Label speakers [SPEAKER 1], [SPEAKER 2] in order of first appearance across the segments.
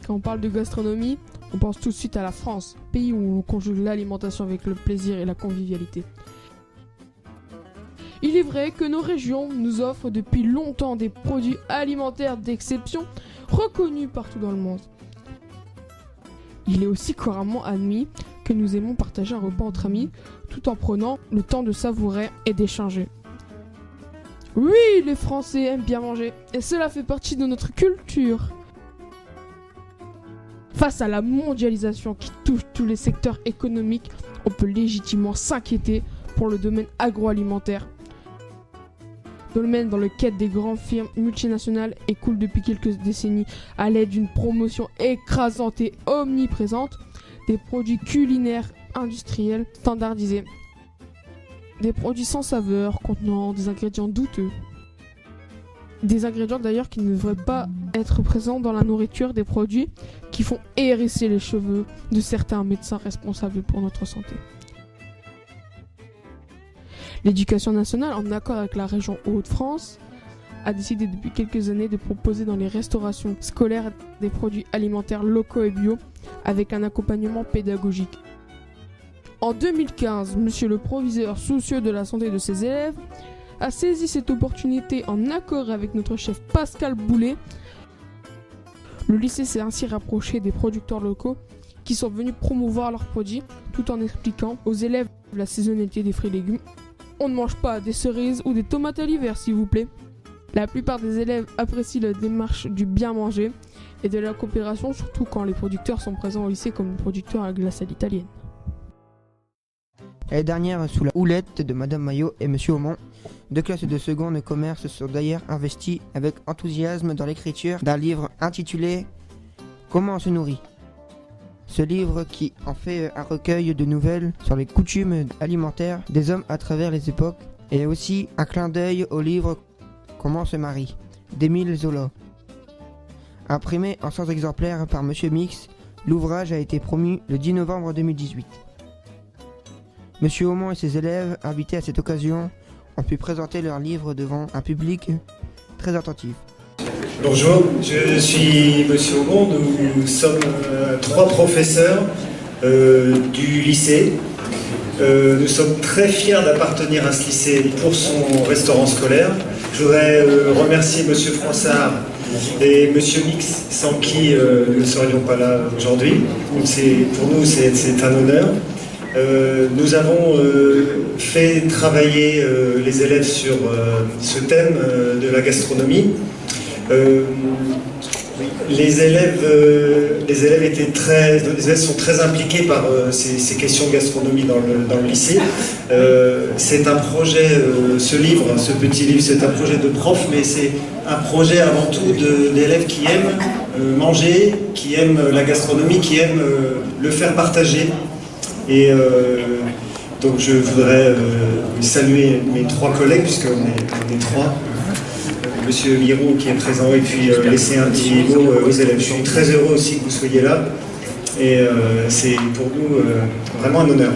[SPEAKER 1] Quand on parle de gastronomie, on pense tout de suite à la France, pays où on conjugue l'alimentation avec le plaisir et la convivialité. Il est vrai que nos régions nous offrent depuis longtemps des produits alimentaires d'exception reconnus partout dans le monde. Il est aussi couramment admis que nous aimons partager un repas entre amis tout en prenant le temps de savourer et d'échanger. Oui, les Français aiment bien manger et cela fait partie de notre culture. Face à la mondialisation qui touche tous les secteurs économiques, on peut légitimement s'inquiéter pour le domaine agroalimentaire. Domaine dans lequel des grandes firmes multinationales écoulent depuis quelques décennies à l'aide d'une promotion écrasante et omniprésente des produits culinaires industriels standardisés. Des produits sans saveur contenant des ingrédients douteux. Des ingrédients d'ailleurs qui ne devraient pas être présents dans la nourriture, des produits qui font hérisser les cheveux de certains médecins responsables pour notre santé. L'Éducation nationale, en accord avec la région Hauts-de-France, a décidé depuis quelques années de proposer dans les restaurations scolaires des produits alimentaires locaux et bio avec un accompagnement pédagogique. En 2015, monsieur le proviseur, soucieux de la santé de ses élèves, a saisi cette opportunité en accord avec notre chef Pascal Boulet. Le lycée s'est ainsi rapproché des producteurs locaux qui sont venus promouvoir leurs produits tout en expliquant aux élèves la saisonnalité des fruits et légumes. On ne mange pas des cerises ou des tomates à l'hiver, s'il vous plaît. La plupart des élèves apprécient la démarche du bien manger et de la coopération, surtout quand les producteurs sont présents au lycée comme le producteur à glace à l'italienne.
[SPEAKER 2] L'année dernière, sous la houlette de Madame Maillot et Monsieur Aumont, 2 classes de seconde commerce se sont d'ailleurs investies avec enthousiasme dans l'écriture d'un livre intitulé « Comment on se nourrit ». Ce livre qui en fait un recueil de nouvelles sur les coutumes alimentaires des hommes à travers les époques et aussi un clin d'œil au livre Comment on se marie d'Émile Zola. Imprimé en 100 exemplaires par Monsieur Mix, l'ouvrage a été promu le 10 novembre 2018. Monsieur Aumont et ses élèves, invités à cette occasion, ont pu présenter leur livre devant un public très attentif.
[SPEAKER 3] Bonjour, je suis Monsieur Aumont, nous sommes 3 professeurs du lycée. Nous sommes très fiers d'appartenir à ce lycée pour son restaurant scolaire. Je voudrais remercier Monsieur Froissart et Monsieur Mix, sans qui nous ne serions pas là aujourd'hui. Pour nous, c'est un honneur. Nous avons fait travailler les élèves sur ce thème de la gastronomie. Les élèves sont très impliqués par ces questions de gastronomie dans le lycée. C'est un projet, ce livre, ce petit livre, c'est un projet de prof, mais c'est un projet avant tout d'élèves qui aiment manger, qui aiment la gastronomie, qui aiment le faire partager. Et donc je voudrais saluer mes 3 collègues, puisqu'on est 3. Monsieur Miro qui est présent, et puis laisser un petit mot aux élèves. Je suis très heureux aussi que vous soyez là, et c'est pour nous vraiment un honneur.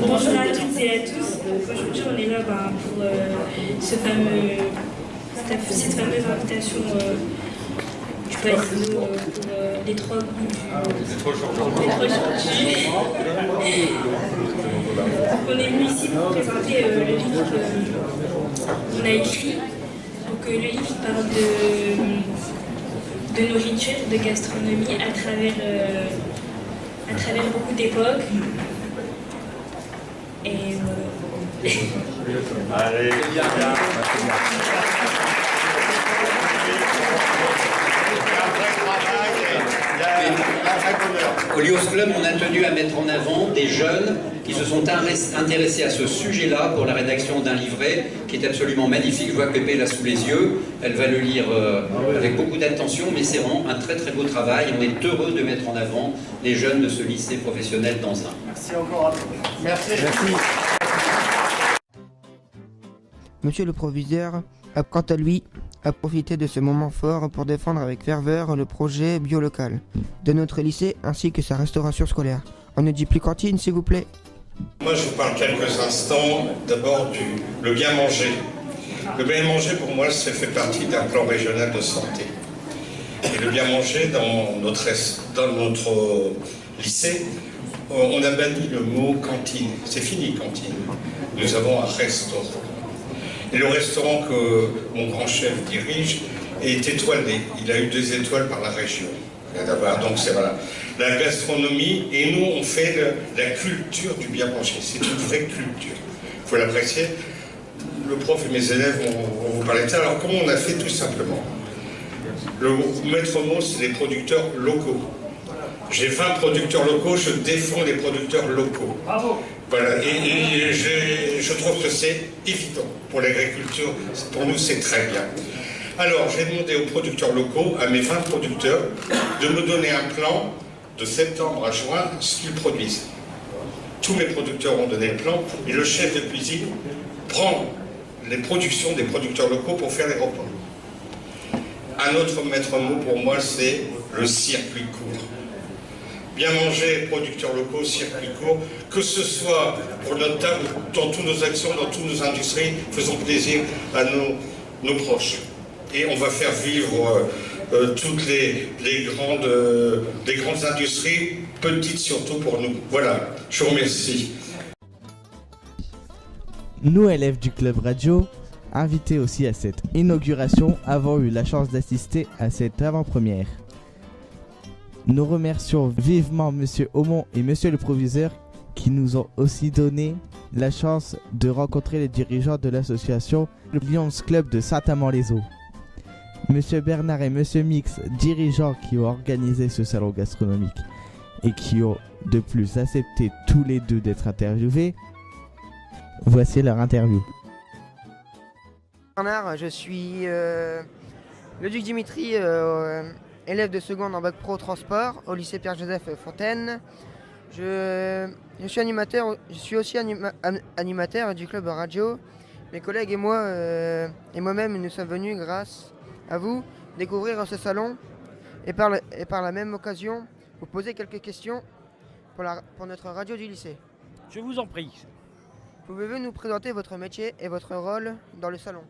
[SPEAKER 4] Bonjour à toutes et à tous. Aujourd'hui on est là pour cette fameuse invitation du PASIO pour les 3 groupes. On est venu ici pour présenter le livre qu'on a écrit. Donc le livre parle de nourriture, de gastronomie à travers beaucoup d'époques. Et
[SPEAKER 5] Allez, bien.
[SPEAKER 6] Au Lios Club, on a tenu à mettre en avant des jeunes qui se sont intéressés à ce sujet-là pour la rédaction d'un livret qui est absolument magnifique. Je vois que Pépé l'a sous les yeux, elle va le lire avec beaucoup d'attention, mais c'est vraiment un très très beau travail. On est heureux de mettre en avant les jeunes de ce lycée professionnel d'Anzin.
[SPEAKER 5] Merci encore à tous. Merci.
[SPEAKER 2] Monsieur le proviseur a quant à lui profité de ce moment fort pour défendre avec ferveur le projet bio-local de notre lycée ainsi que sa restauration scolaire. On ne dit plus cantine, s'il vous plaît.
[SPEAKER 7] Moi, je vous parle quelques instants d'abord le bien manger. Le bien manger, pour moi, ça fait partie d'un plan régional de santé. Et le bien manger, dans notre lycée, on a banni le mot cantine. C'est fini, cantine. Nous avons un restaurant. Et le restaurant que mon grand chef dirige est étoilé. Il a eu 2 étoiles par la région. Donc c'est voilà. La gastronomie, et nous on fait la culture du bien manger. C'est une vraie culture. Il faut l'apprécier. Le prof et mes élèves vont vous parler de ça. Alors comment on a fait tout simplement? Le maître mot, c'est les producteurs locaux. J'ai 20 producteurs locaux, je défends les producteurs locaux. Bravo. Voilà, et je trouve que c'est évident pour l'agriculture. Pour nous, c'est très bien. Alors, j'ai demandé aux producteurs locaux, à mes 20 producteurs, de me donner un plan de septembre à juin, ce qu'ils produisent. Tous mes producteurs ont donné le plan, et le chef de cuisine prend les productions des producteurs locaux pour faire les repas. Un autre maître mot pour moi, c'est le circuit court. Bien manger, producteurs locaux, circuit court, que ce soit pour notre table, dans toutes nos actions, dans toutes nos industries, faisons plaisir à nos proches. Et on va faire vivre toutes les grandes industries, petites surtout pour nous. Voilà, je vous remercie.
[SPEAKER 8] Nous, élèves du club radio, invités aussi à cette inauguration, avons eu la chance d'assister à cette avant-première. Nous remercions vivement Monsieur Aumont et Monsieur le proviseur qui nous ont aussi donné la chance de rencontrer les dirigeants de l'association le Lions Club de Saint-Amand-les-Eaux. Monsieur Bernard et Monsieur Mix, dirigeants qui ont organisé ce salon gastronomique et qui ont de plus accepté tous les deux d'être interviewés. Voici leur interview.
[SPEAKER 2] Bernard, je suis le duc Dimitri, élève de seconde en bac pro transport au lycée Pierre-Joseph Fontaine. Je suis aussi animateur du club radio. Mes collègues et moi-même, nous sommes venus grâce à vous découvrir ce salon et par la même occasion vous poser quelques questions pour notre radio du lycée.
[SPEAKER 9] Je vous en prie.
[SPEAKER 2] Pouvez-vous nous présenter votre métier et votre rôle dans le salon?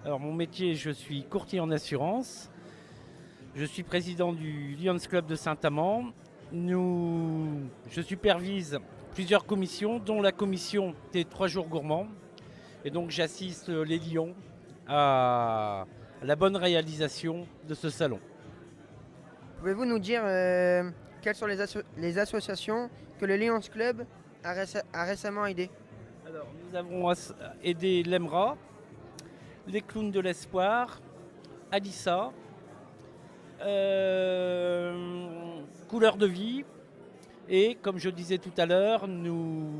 [SPEAKER 9] Alors mon métier, je suis courtier en assurance. Je suis président du Lions Club de Saint-Amand. Je supervise plusieurs commissions, dont la commission des 3 jours gourmands. Et donc j'assiste les Lions à la bonne réalisation de ce salon.
[SPEAKER 2] Pouvez-vous nous dire quelles sont les associations que le Lions Club a récemment aidées?
[SPEAKER 9] Alors, nous avons aidé l'EMRA, les Clowns de l'Espoir, Adissa, Couleur de Vie, et comme je disais tout à l'heure, nous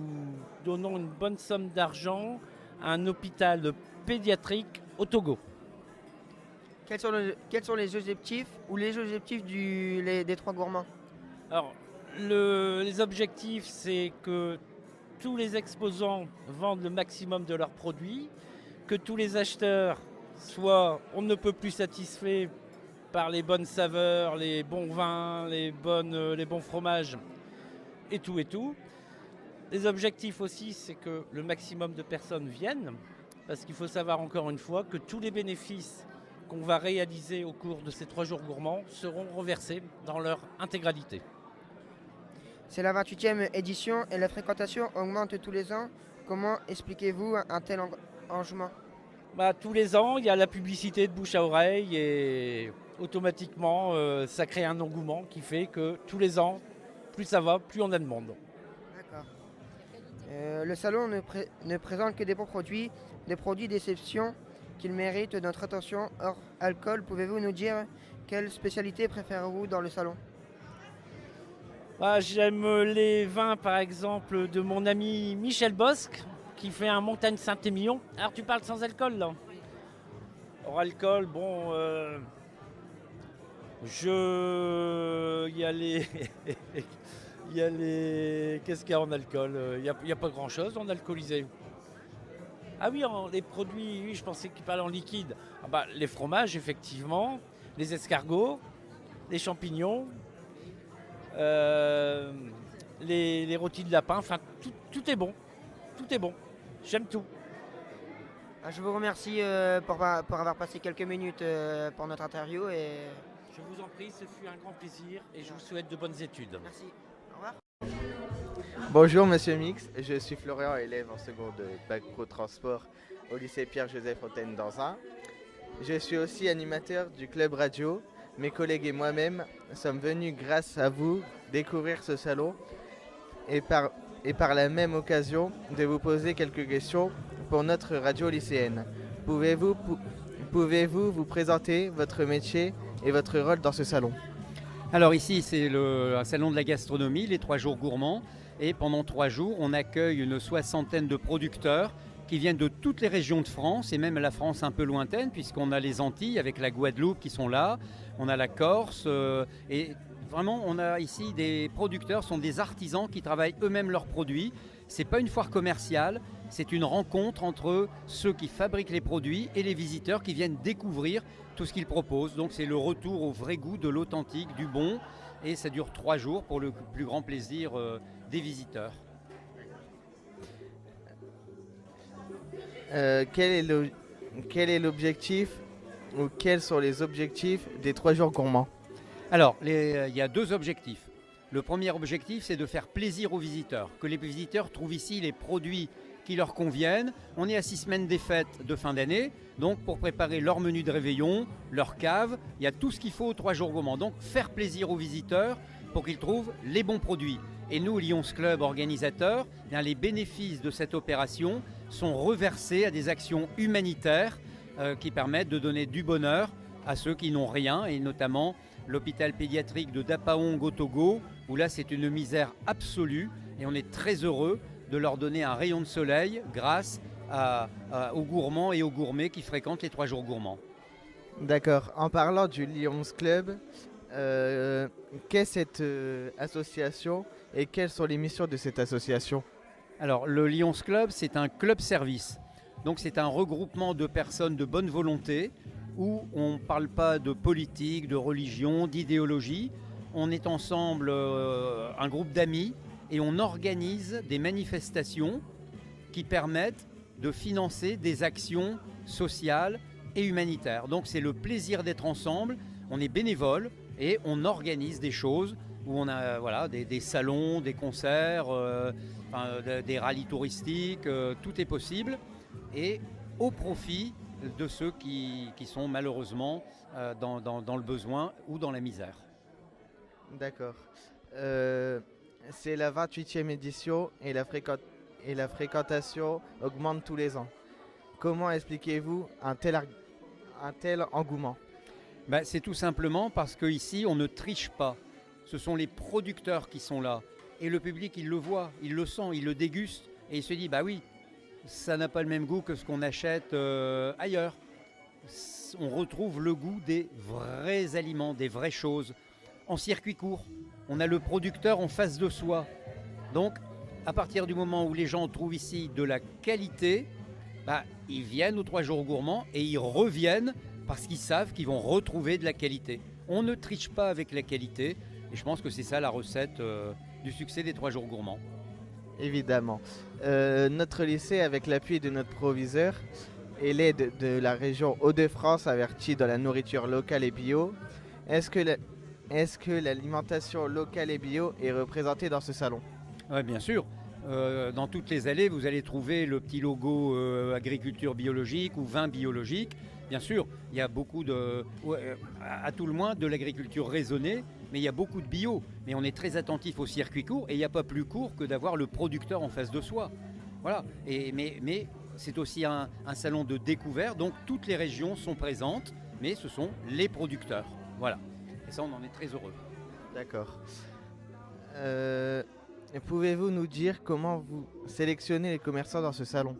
[SPEAKER 9] donnons une bonne somme d'argent à un hôpital pédiatrique au Togo.
[SPEAKER 2] Quels sont les objectifs des 3 gourmands?
[SPEAKER 9] Alors, les objectifs, c'est que tous les exposants vendent le maximum de leurs produits, que tous les acheteurs soient on ne peut plus satisfaits par les bonnes saveurs, les bons vins, les bons fromages et tout. Les objectifs aussi, c'est que le maximum de personnes viennent, parce qu'il faut savoir encore une fois que tous les bénéfices qu'on va réaliser au cours de ces 3 jours gourmands seront reversés dans leur intégralité.
[SPEAKER 2] C'est la 28e édition et la fréquentation augmente tous les ans. Comment expliquez-vous un tel engouement?
[SPEAKER 9] Tous les ans, il y a la publicité de bouche à oreille et automatiquement, ça crée un engouement qui fait que tous les ans, plus ça va, plus on a de monde.
[SPEAKER 2] D'accord. Le salon ne présente que des bons produits, des produits d'exception qui méritent notre attention hors alcool. Pouvez-vous nous dire quelle spécialité préférez-vous dans le salon?
[SPEAKER 9] J'aime les vins, par exemple, de mon ami Michel Bosque, qui fait un Montagne Saint-Émilion. Alors, tu parles sans alcool, là? Hors alcool, bon... Il y a les... Qu'est-ce qu'il y a en alcool? Il n'y a pas grand-chose en alcoolisé. Ah oui, les produits, oui, je pensais qu'il parlait en liquide. Les fromages, effectivement, les escargots, les champignons... les rôtis de lapin, enfin tout est bon, j'aime tout.
[SPEAKER 2] Je vous remercie pour avoir passé quelques minutes pour notre interview et
[SPEAKER 9] Je vous en prie, ce fut un grand plaisir et je vous souhaite de bonnes études.
[SPEAKER 2] Merci. Au revoir.
[SPEAKER 8] Bonjour Monsieur Mix, je suis Florian, élève en seconde de Bac Pro Transport au lycée Pierre-Joseph Fontaine d'Anzin. Je suis aussi animateur du club radio. Mes collègues et moi-même sommes venus grâce à vous découvrir ce salon et par la même occasion de vous poser quelques questions pour notre radio lycéenne. Pouvez-vous vous présenter votre métier et votre rôle dans ce salon?
[SPEAKER 9] Alors ici, c'est un salon de la gastronomie, les 3 jours gourmands. Et pendant 3 jours, on accueille une 60aine de producteurs qui viennent de toutes les régions de France et même la France un peu lointaine, puisqu'on a les Antilles avec la Guadeloupe qui sont là, on a la Corse et vraiment on a ici des producteurs, sont des artisans qui travaillent eux-mêmes leurs produits. C'est pas une foire commerciale, c'est une rencontre entre ceux qui fabriquent les produits et les visiteurs qui viennent découvrir tout ce qu'ils proposent. Donc c'est le retour au vrai goût de l'authentique, du bon, et ça dure 3 jours pour le plus grand plaisir des visiteurs.
[SPEAKER 8] Quel est l'objectif ou quels sont les objectifs des 3 jours gourmands?
[SPEAKER 9] Alors, il y a 2 objectifs. Le premier objectif, c'est de faire plaisir aux visiteurs, que les visiteurs trouvent ici les produits qui leur conviennent. On est à 6 semaines des fêtes de fin d'année, donc pour préparer leur menu de réveillon, leur cave, il y a tout ce qu'il faut aux 3 jours gourmands. Donc faire plaisir aux visiteurs pour qu'ils trouvent les bons produits. Et nous, Lions Club organisateurs, les bénéfices de cette opération sont reversés à des actions humanitaires qui permettent de donner du bonheur à ceux qui n'ont rien, et notamment l'hôpital pédiatrique de Dapaong au Togo, où là c'est une misère absolue, et on est très heureux de leur donner un rayon de soleil grâce aux gourmands et aux gourmets qui fréquentent les 3 jours gourmands.
[SPEAKER 8] D'accord. En parlant du Lions Club, qu'est cette association et quelles sont les missions de cette association?
[SPEAKER 9] Alors le Lions Club, c'est un club service. Donc c'est un regroupement de personnes de bonne volonté où on ne parle pas de politique, de religion, d'idéologie. On est ensemble un groupe d'amis et on organise des manifestations qui permettent de financer des actions sociales et humanitaires. Donc c'est le plaisir d'être ensemble, on est bénévole et on organise des choses où on a des salons, des concerts, des rallyes touristiques, tout est possible et au profit de ceux qui sont malheureusement dans le besoin ou dans la misère.
[SPEAKER 8] D'accord. C'est la 28e édition et la fréquentation augmente tous les ans. Comment expliquez-vous un tel engouement?
[SPEAKER 9] C'est tout simplement parce qu'ici, on ne triche pas. Ce sont les producteurs qui sont là. Et le public, il le voit, il le sent, il le déguste. Et il se dit, bah oui, ça n'a pas le même goût que ce qu'on achète ailleurs. On retrouve le goût des vrais aliments, des vraies choses. En circuit court, on a le producteur en face de soi. Donc, à partir du moment où les gens trouvent ici de la qualité, ils viennent aux 3 jours gourmands et ils reviennent parce qu'ils savent qu'ils vont retrouver de la qualité. On ne triche pas avec la qualité et je pense que c'est ça la recette du succès des 3 jours gourmands.
[SPEAKER 8] Évidemment. Notre lycée, avec l'appui de notre proviseur et l'aide de la région Hauts-de-France, avertit dans la nourriture locale et bio. Est-ce que l'alimentation locale et bio est représentée dans ce salon?
[SPEAKER 9] Oui, bien sûr. Dans toutes les allées, vous allez trouver le petit logo agriculture biologique ou vin biologique. Bien sûr, il y a beaucoup à tout le moins de l'agriculture raisonnée, mais il y a beaucoup de bio. Mais on est très attentif au circuit court et il n'y a pas plus court que d'avoir le producteur en face de soi. Voilà. Mais c'est aussi un salon de découverte, donc toutes les régions sont présentes, mais ce sont les producteurs. Voilà. Et ça, on en est très heureux.
[SPEAKER 8] D'accord. Pouvez-vous nous dire comment vous sélectionnez les commerçants dans ce salon?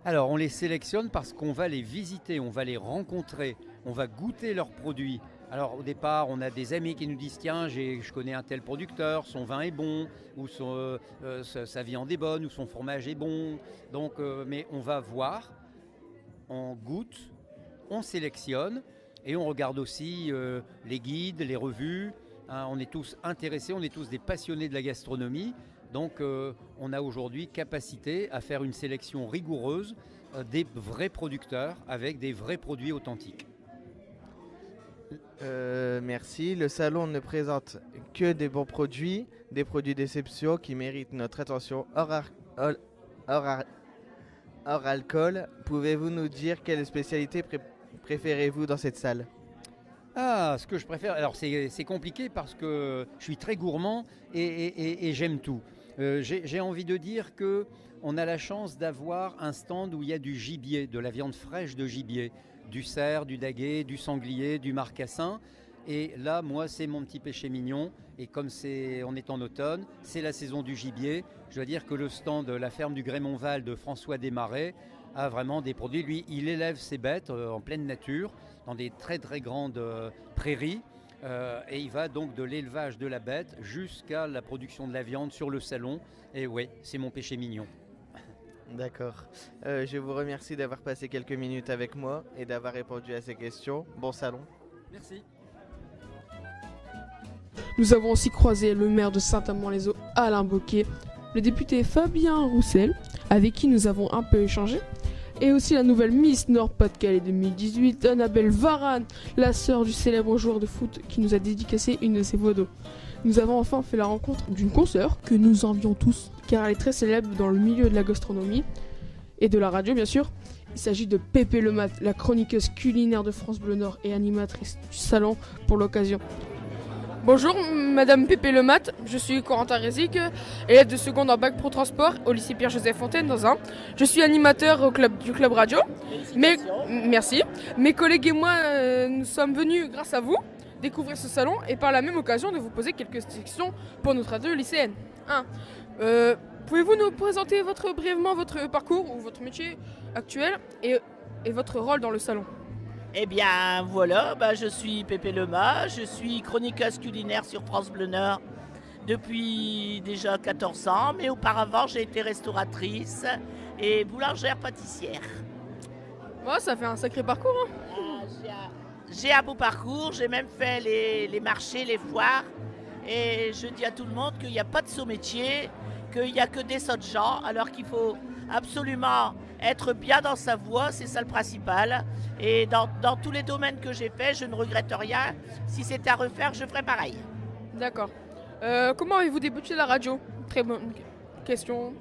[SPEAKER 9] Alors, on les sélectionne parce qu'on va les visiter, on va les rencontrer, on va goûter leurs produits. Alors, au départ, on a des amis qui nous disent « Tiens, je connais un tel producteur, son vin est bon, ou sa viande est bonne, ou son fromage est bon. » Donc, mais on va voir, on goûte, on sélectionne et on regarde aussi les guides, les revues. On est tous intéressés, on est tous des passionnés de la gastronomie. Donc on a aujourd'hui capacité à faire une sélection rigoureuse des vrais producteurs avec des vrais produits authentiques.
[SPEAKER 8] Merci. Le salon ne présente que des bons produits, des produits d'exception qui méritent notre attention hors alcool. Pouvez-vous nous dire quelle spécialité préférez-vous dans cette salle?
[SPEAKER 6] Ah, ce que je préfère, alors c'est compliqué parce que je suis très gourmand et j'aime tout. J'ai envie de dire que on a la chance d'avoir un stand où il y a du gibier, de la viande fraîche de gibier, du cerf, du daguet, du sanglier, du marcassin. Et là, moi, c'est mon petit péché mignon. Et comme on est en automne, c'est la saison du gibier. Je dois dire que le stand de la ferme du Grémonval de François Desmarais a vraiment des produits. Lui, il élève ses bêtes en pleine nature, dans des très très grandes prairies. Et il va donc de l'élevage de la bête jusqu'à la production de la viande sur le salon. Et ouais, c'est mon péché mignon.
[SPEAKER 8] D'accord. Je vous remercie d'avoir passé quelques minutes avec moi et d'avoir répondu à ces questions. Bon salon.
[SPEAKER 6] Merci.
[SPEAKER 1] Nous avons aussi croisé le maire de Saint-Amand-les-Eaux, Alain Bocquet, le député Fabien Roussel, avec qui nous avons un peu échangé, et aussi la nouvelle Miss Nord-Pas-de-Calais 2018, Annabelle Varane, la sœur du célèbre joueur de foot qui nous a dédicacé une de ses voix d'eau. Nous avons enfin fait la rencontre d'une consoeur que nous envions tous, car elle est très célèbre dans le milieu de la gastronomie et de la radio bien sûr. Il s'agit de Pépé Lemat, la chroniqueuse culinaire de France Bleu Nord et animatrice du salon pour l'occasion.
[SPEAKER 10] Bonjour, Madame Pépé Lemat, je suis Corentin Rézic, élève de seconde en bac pro transport au lycée Pierre-Joseph Fontaine dans Ain. Je suis animateur du club radio. Merci. Mes collègues et moi, nous sommes venus, grâce à vous, découvrir ce salon et par la même occasion de vous poser quelques questions pour notre radio lycéenne. Pouvez-vous nous présenter brièvement votre parcours ou votre métier actuel et votre rôle dans le salon ?
[SPEAKER 11] Eh bien voilà, je suis Pépé Lemat, je suis chroniqueuse culinaire sur France Bleu Nord depuis déjà 14 ans, mais auparavant j'ai été restauratrice et boulangère-pâtissière.
[SPEAKER 10] Ouais, ça fait un sacré parcours.
[SPEAKER 11] J'ai un beau parcours, j'ai même fait les marchés, les foires, et je dis à tout le monde qu'il n'y a pas de saut métier, qu'il n'y a que des sauts de gens, alors qu'il faut absolument être bien dans sa voie, c'est ça le principal. Et dans tous les domaines que j'ai fait, je ne regrette rien. Si c'était à refaire, je ferais pareil.
[SPEAKER 10] D'accord. Comment avez-vous débuté la radio ? Très bonne question.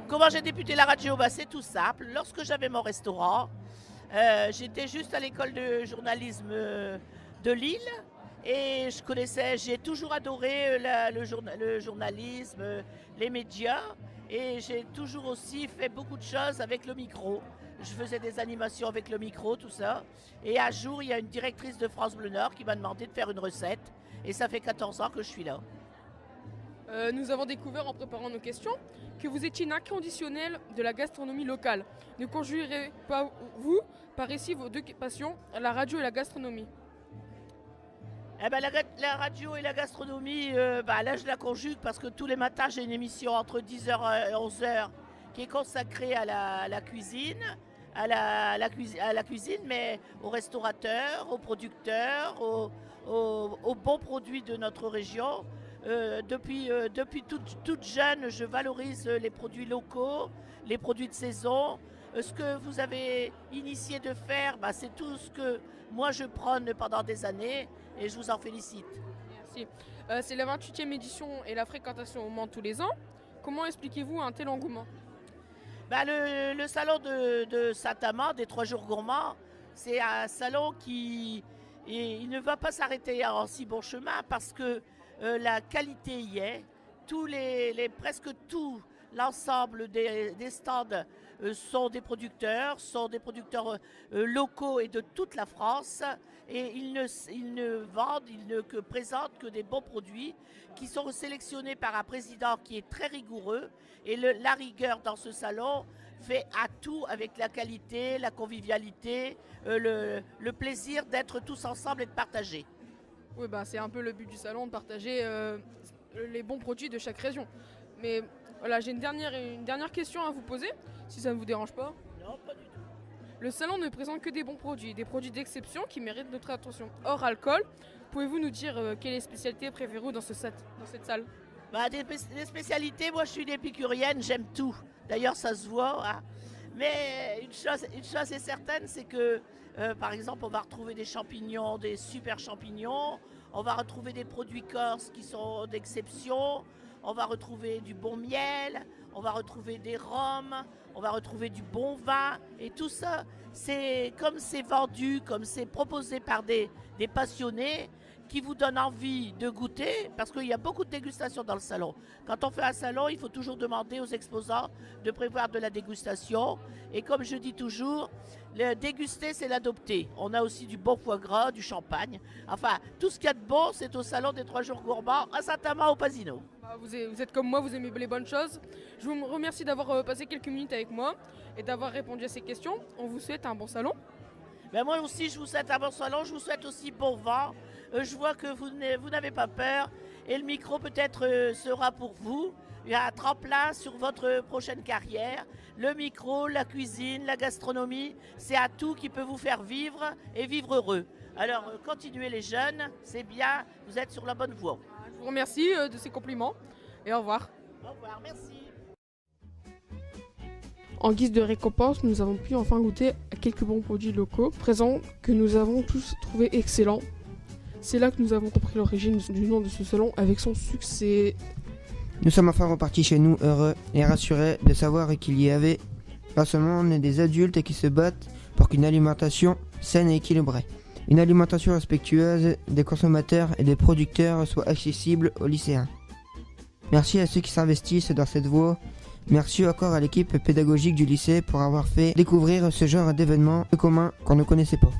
[SPEAKER 11] Comment j'ai débuté la radio ? C'est tout simple. Lorsque j'avais mon restaurant, j'étais juste à l'école de journalisme de Lille. Et j'ai toujours adoré le journalisme, les médias. Et j'ai toujours aussi fait beaucoup de choses avec le micro. Je faisais des animations avec le micro, tout ça. Et un jour, il y a une directrice de France Bleu Nord qui m'a demandé de faire une recette. Et ça fait 14 ans que je suis là.
[SPEAKER 10] Nous avons découvert en préparant nos questions que vous étiez une inconditionnelle de la gastronomie locale. Ne conjuguerez pas, vous, par ici, vos deux passions, la radio et la gastronomie ?
[SPEAKER 11] La radio et la gastronomie, là je la conjugue parce que tous les matins j'ai une émission entre 10h et 11h qui est consacrée à la cuisine, à la cuisine, mais aux restaurateurs, aux producteurs, aux bons produits de notre région. Depuis toute jeune, je valorise les produits locaux, les produits de saison. Ce que vous avez initié de faire, c'est tout ce que moi je prône pendant des années et je vous en félicite.
[SPEAKER 10] Merci. C'est la 28e édition et la fréquentation augmente tous les ans. Comment expliquez-vous un tel engouement ?
[SPEAKER 11] Le salon de Saint-Amand, des 3 jours gourmands, c'est un salon qui ne va pas s'arrêter en si bon chemin parce que la qualité y est. Presque tout l'ensemble des stands sont des producteurs locaux et de toute la France. Et ils ne présentent que des bons produits qui sont sélectionnés par un président qui est très rigoureux. Et la rigueur dans ce salon fait à tout avec la qualité, la convivialité, le plaisir d'être tous ensemble et de partager.
[SPEAKER 10] Oui, c'est un peu le but du salon, de partager les bons produits de chaque région. Mais voilà, j'ai une dernière question à vous poser, si ça ne vous dérange pas.
[SPEAKER 11] Non, pas du tout.
[SPEAKER 10] Le salon ne présente que des bons produits d'exception qui méritent notre attention. Hors alcool, pouvez-vous nous dire quelle est la spécialité préférée dans cette salle ?
[SPEAKER 11] Des spécialités, moi je suis une épicurienne, j'aime tout. D'ailleurs ça se voit. Mais une chose est certaine, c'est que, par exemple, on va retrouver des champignons, des super champignons. On va retrouver des produits corses qui sont d'exception. On va retrouver du bon miel. On va retrouver des rhums. On va retrouver du bon vin. Et tout ça, c'est comme c'est vendu, comme c'est proposé par des passionnés qui vous donnent envie de goûter, parce qu'il y a beaucoup de dégustations dans le salon. Quand on fait un salon, il faut toujours demander aux exposants de prévoir de la dégustation. Et comme je dis toujours, le déguster, c'est l'adopter. On a aussi du bon foie gras, du champagne. Enfin, tout ce qu'il y a de bon, c'est au salon des 3 jours gourmands à Saint-Amand au Pasino.
[SPEAKER 10] Vous êtes comme moi, vous aimez les bonnes choses. Je vous remercie d'avoir passé quelques minutes avec moi et d'avoir répondu à ces questions. On vous souhaite un bon salon.
[SPEAKER 11] Ben moi aussi, je vous souhaite un bon salon. Je vous souhaite aussi bon vent. Je vois que vous n'avez pas peur. Et le micro peut-être sera pour vous un tremplin sur votre prochaine carrière. Le micro, la cuisine, la gastronomie, c'est un tout qui peut vous faire vivre et vivre heureux. Alors continuez les jeunes, c'est bien, vous êtes sur la bonne voie.
[SPEAKER 10] Je vous remercie de ces compliments et au revoir.
[SPEAKER 11] Au revoir, merci.
[SPEAKER 1] En guise de récompense, nous avons pu enfin goûter à quelques bons produits locaux présents que nous avons tous trouvés excellents. C'est là que nous avons compris l'origine du nom de ce salon avec son succès.
[SPEAKER 2] Nous sommes enfin repartis chez nous heureux et rassurés de savoir qu'il y avait pas seulement des adultes qui se battent pour qu'une alimentation saine et équilibrée. Une alimentation respectueuse des consommateurs et des producteurs soit accessible aux lycéens. Merci à ceux qui s'investissent dans cette voie. Merci encore à l'équipe pédagogique du lycée pour avoir fait découvrir ce genre d'événement commun qu'on ne connaissait pas.